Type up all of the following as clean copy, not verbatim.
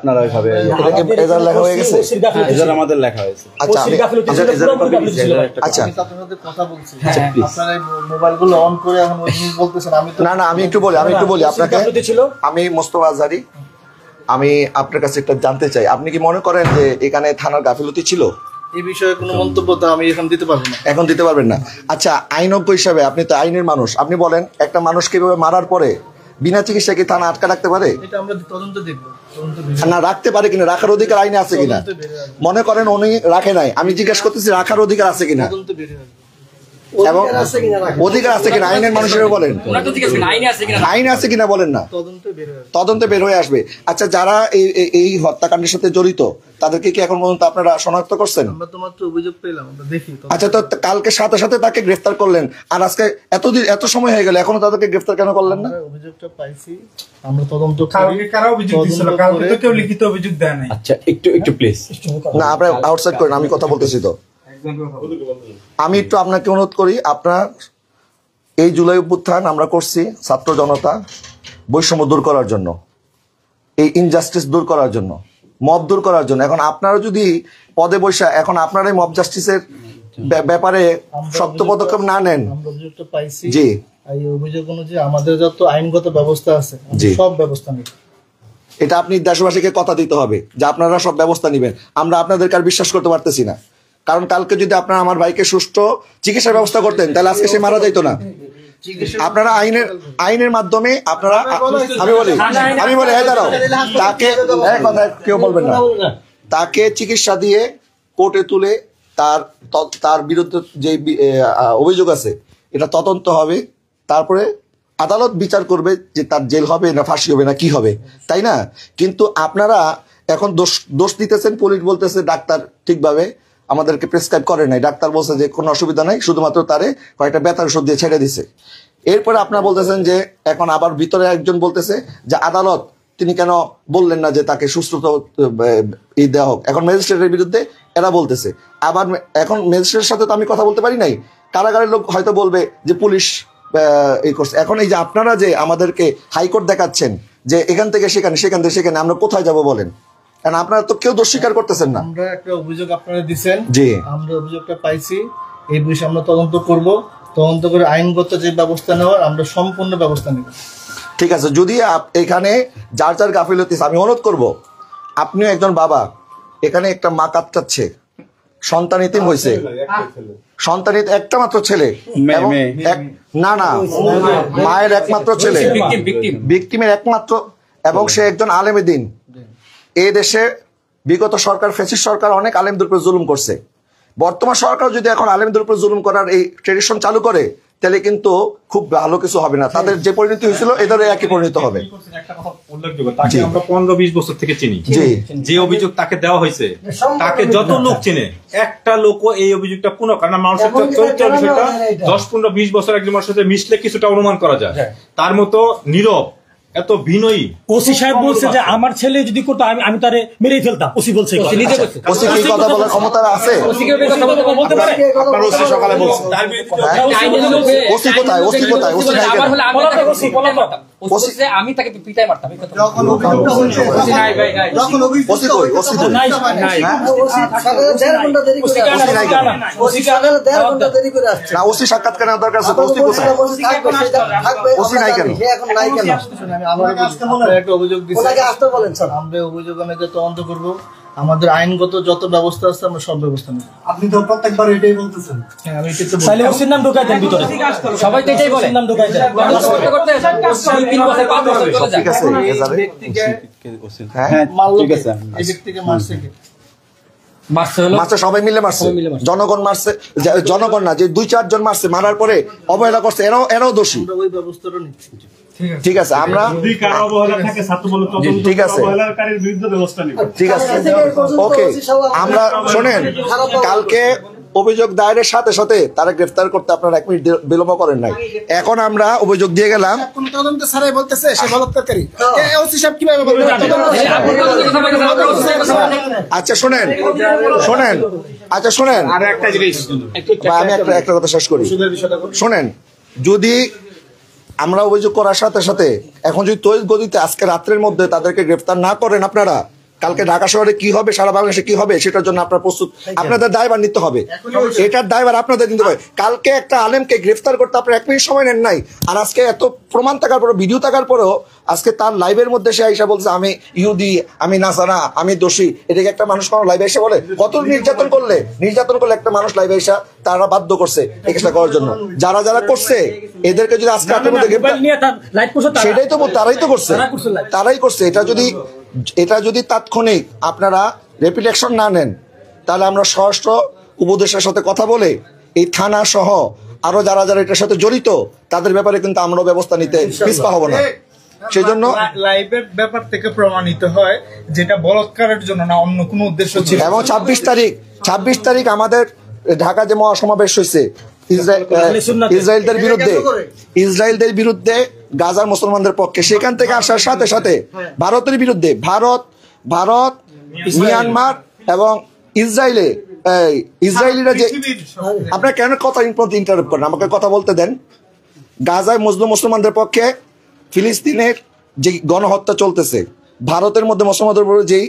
আপনারা ওইভাবে এজার লেখা হয়ে গেছে, এজার আমাদের লেখা হয়েছে। আচ্ছা আচ্ছা কথা বলছি, আপনারা মোবাইলগুলো অন করে এখন ওই জিনিস বলতেছেন। না আমি একটু বলি আপনাকে। আমি মোস্তফা আজহারী, আমি আপনার কাছে একটা জানতে চাই, আপনি কি মনে করেন যে এখানে থানার গাফিলতি ছিল? এই বিষয়ে কোনো মন্তব্য তো আমি এখন দিতে পারবো না। এখন দিতে পারবেন না। আচ্ছা, আইনজ্ঞ হিসাবে আপনি তো আইনের মানুষ, আপনি বলেন একটা মানুষকে এভাবে মারার পরে বিনা চিকিৎসা কি থানা আটকা রাখতে পারে? এটা আমরা তদন্ত দেখব, না রাখতে পারে কিনা, রাখার অধিকার আইনে আছে কিনা? মনে করেন উনি রাখে নাই, আমি জিজ্ঞেস করতেছি রাখার অধিকার আছে কিনা, এবং অধিকার আছে কিনা আইনের মানুষের বলেন, আইন আছে কিনা বলেন না, তদন্তে বের হয়ে আসবে। আচ্ছা, যারা এই হত্যাকাণ্ডের সাথে জড়িত তাদেরকে কি এখন পর্যন্ত আপনারা শনাক্ত করছেন? আচ্ছা, তো কালকে সাথে সাথে তাকে গ্রেফতার করলেন, আর আজকে এত সময় হয়ে গেল এখনো তাদেরকে গ্রেফতার কেন করলেন না? অভিযোগটা পাইছি আমরা, তদন্ত কারা অভিযোগ দিছিল, কালকে তো কেউ লিখিত অভিযোগ দেয় নাই। আচ্ছা, একটু প্লিজ না, আপনারা আউটসাইড করেন, আমি কথা বলতেছি তো। আমি একটু আপনাকে অনুরোধ করি, আপনার এই জুলাই অভ্যুত্থান আমরা করছি ছাত্র জনতা বৈষম্য দূর করার জন্য, এই ইনজাস্টিস দূর করার জন্য, মব দূর করার জন্য। এখন আপনারা যদি পদে বৈশা এখন আপনারা মব জাস্টিসের ব্যাপারে শক্ত পদক্ষেপ না নেন, জি এই অভিযোগ অনুযায়ী আমাদের যত আইনগত ব্যবস্থা আছে সব ব্যবস্থা নিব। এটা আপনি দেশবাসীকে কথা দিতে হবে যে আপনারা সব ব্যবস্থা নেবেন। আমরা আপনাদেরকে আর বিশ্বাস করতে পারতেছি না, কারণ কালকে যদি আপনারা আমার ভাইকে সুষ্ঠু চিকিৎসার ব্যবস্থা করতেন তাহলে আজকে সে মারা যাইতো না। আপনারা আইনের মাধ্যমে আপনারা, আমি বলি দাঁড়াও, তাকে কথা কেউ বলবেন না, তাকে চিকিৎসা দিয়ে কোর্টে তুলে তার বিরুদ্ধে যে অভিযোগ আছে এটা তদন্ত হবে, তারপরে আদালত বিচার করবে যে তার জেল হবে না ফাঁসি হবে না কি হবে, তাই না? কিন্তু আপনারা এখন দোষ দিতেছেন, পুলিশ বলতেছে ডাক্তার ঠিকভাবে আমাদেরকে প্রেসক্রাইব করে নাই, ডাক্তার বলছে যে কোনো অসুবিধা নাই, শুধুমাত্র তারে কয়েকটা ব্যথার ওষুধ দিয়ে ছেড়ে দিছে। এরপরে আপনারা বলতেছেন যে এখন আবার ভিতরে একজন বলতেছে যে আদালত তিনি কেন বললেন না যে তাকে সুস্থ দেওয়া হোক। এখন ম্যাজিস্ট্রেটের বিরুদ্ধে এরা বলতেছে, আবার এখন ম্যাজিস্ট্রেটের সাথে তো আমি কথা বলতে পারি নাই, কারাগারের লোক হয়তো বলবে যে পুলিশ এই করছে। এখন এই যে আপনারা যে আমাদেরকে হাইকোর্ট দেখাচ্ছেন যে এখান থেকে সেখানে, সেখান থেকে সেখানে, আমরা কোথায় যাব বলেন? কারণ আপনারা তো কেউ দোষ স্বীকার করতেছেন না। আমরা একটা অভিযোগ আপনারা দিচ্ছেন, জি আমরা অভিযোগটা পাইছি, এই বিষয়ে আমরা তদন্ত করব, তদন্ত করে আইনগত যে ব্যবস্থা নেওয়ার আমরা সম্পূর্ণ ব্যবস্থা নেব। ঠিক আছে, যদি এখানে যার যার গাফিলতি, আমি অনুরোধ করব, আপনিও একজন বাবা, এখানে একটা মা কাঁদছে, সন্তান ইতিম হয়েছে, সন্তান একটা মাত্র ছেলে, না মায়ের একমাত্র ছেলে, ভিকটিমের একমাত্র, এবং সে একজন আলেমে দ্বীন। এই দেশে বিগত সরকার, ফ্যাসিস্ট সরকার অনেক আলেমদের উপর জুলুম করছে। বর্তমান সরকার যদি এখন আলেমদের উপর জুলুম করার এই ট্রেডিশন চালু করে তাহলে কিন্তু খুব ভালো কিছু হবে না, তাদের যে পরিণতি হয়েছিল এদেরও একই পরিণত হবে। একটা কথা উল্লেখযোগ্য, তাকে আমরা 15-20 বছর থেকে চিনি, যে অভিযোগ তাকে দেওয়া হয়েছে তাকে যত লোক চিনে, একটা লোকও এই অভিযোগটা পুনঃ, কারণ মানুষের চরিত্র বিষয়টা 10-15-20 বছর একজন মানুষের সাথে মিশলে কিছুটা অনুমান করা যায়। তার মতো নীরব, এত বিনয়ী ওসি সাহেব বলছে যে আমার ছেলে যদি করতো আমি তারে মেরেই ফেলতাম। ওসি বলছে, ওসি কি কথা বলার ক্ষমতা আছে? ওসি কি কথা বলতে পারে? আপনার ওসি সকালে বলছে, তার বিরুদ্ধে ওসি কোথায়? ওসি কোথায়? ওসি নাই কেন? ওসি ওসি যে আমি তাকে পিটাই মারতাম, এই কথা যখন ওসি নাই ভাই নাই, যখন ওসি কই? ওসি কই? নাই, ওসি সকালে 1.5 ঘন্টা দেরি করে আসছে, ওসি নাই কেন? ওসি সকালে 1.5 ঘন্টা দেরি করে আসছে না, ওসি সাক্ষাৎকার নেওয়ার দরকার আছে, ওসি কোথায়? ওসি নাই কেন? সে এখন নাই কেন? আমি আমার কাছে মনে হয় একটা অভিযোগ দিছি, ওনাকে আসতে বলেন স্যার, আমরা অভিযোগ অনুযায়ী তদন্ত করব, আমাদের আইনগত যত ব্যবস্থা আছে আমরা সব ব্যবস্থা নেব। আপনি তো প্রত্যেকবার এটাই বলতেছেন। হ্যাঁ, আমি এটা তো তাহলে ওসির নাম ঢোকাই দেন ভিতরে, সবাই তো এটাই বলে, নাম ঢোকাই দেন। করতে করতে 3 বছর 5 বছর চলে যায়। ঠিক আছে, হ্যাঁ ঠিক আছে। এই ব্যক্তিকে মারছে কে? মারছে সবাই মিলে মারছে, জনগণ মারছে, জনগণ না, যে 2-4 জন মারছে, মারার পরে অবহেলা করছে, এরাও দোষী। আমরা ওই ব্যবস্থাটা নিচ্ছি। ঠিক আছে, আমরা ঠিক আছে, ঠিক আছে, ওকে। আমরা শোনেন, কালকে অভিযোগ দায়েরের সাথে সাথে তারা গ্রেফতার করতে আপনারা 1 মিনিট বিলম্ব করেন নাই। এখন আমরা অভিযোগ দিয়ে গেলাম, কোন তদন্ত ছাড়াই বলতেছে সে বলৎকারী। ওসি সাহেব কিভাবে বলবেন? আচ্ছা শোনেন, আচ্ছা শোনেন, আর একটা জিনিস আমি একটা কথা শেষ করি। শোনেন, যদি আমরা অভিযোগ করার সাথে সাথে এখন যদি তৈরি গতিতে আজকে রাত্রের মধ্যে তাদেরকে গ্রেফতার না করেন আপনারা, কালকে ঢাকা শহরে কি হবে, সারা বাংলাদেশে কি হবে, সেটার জন্য আপনার প্রস্তুত, আপনাদের দায়ভার নিতে হবে, এটার দায়ভার আপনাদের নিতে হবে। কালকে একটা আলেমকে গ্রেফতার করতে আপনার 1 মিনিট সময় নেন নাই, আর আজকে এত প্রমাণ থাকার পরেও, ভিডিও থাকার পরেও আজকে তার লাইভের মধ্যে সে আইসা বলছে আমি ইহুদি, আমি নাসারা, আমি দোষী। এটাকে একটা মানুষ কোনো লাইভে এসে বলে? কত নির্যাতন করলে একটা মানুষ লাইভে এসে তারা বাধ্য করছে এই কাজটা করার জন্য। যারা যারা করছে এদেরকে যদি আজকে আপনার মধ্যে সেটাই তো তারাই তো করছে, তারাই করছে। এটা যদি তাৎক্ষণিক আপনারা র্যাপিড অ্যাকশন না নেন, তাহলে আমরা স্বরাষ্ট্র উপদেষ্টার সাথে কথা বলে এই থানা সহ আরো যারা যারা এটার সাথে জড়িত তাদের ব্যাপারে কিন্তু আমরা ব্যবস্থা নিতে পিছপা হব না। সেই জন্য লাইভের ব্যাপার থেকে প্রমাণিত হয় যেটা বলৎকারের জন্য না, অন্য কোনো উদ্দেশ্য ছিল। এবং 26 তারিখ আমাদের ঢাকা যে মহাসমাবেশ হয়েছে ইসরায়েলদের বিরুদ্ধে, গাজার মুসলমানদের পক্ষে, সেখান থেকে আসার সাথে সাথে ভারতের বিরুদ্ধে, ভারত মিয়ানমার এবং ইসরায়েলিরা যে, আপনার কেন কথা ইন্টারাপ্ট করেন, আমাকে কথা বলতে দেন। গাজায় মুসলমানদের পক্ষে ফিলিস্তিনের যে গণহত্যা চলতেছে, ভারতের মধ্যে মুসলমানদের উপর যেই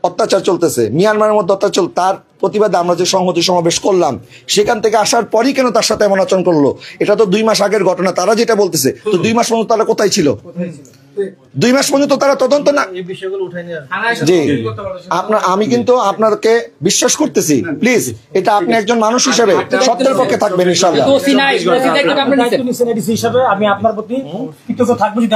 অত্যাচার চলতেছে, মিয়ানমারের মধ্যে অত্যাচার, তার প্রতিবাদে আমরা যে সংহতি সমাবেশ করলাম, সেখান থেকে আসার পরই কেন তার সাথে এমন আচরণ করলো? এটা তো 2 মাস আগের ঘটনা। তারা যেটা বলতেছে, তো 2 মাস পর্যন্ত তারা কোথায় ছিল? 2 মাস পর্যন্ত তারা তদন্ত না। জি, আমি কিন্তু আপনাকে বিশ্বাস করতেছি, প্লিজ এটা আপনি একজন মানুষ হিসেবে সত্যের পক্ষে থাকবেন ইনশাআল্লাহ। হিসাবে আমি আপনার প্রতি কৃতজ্ঞ থাকবো যদি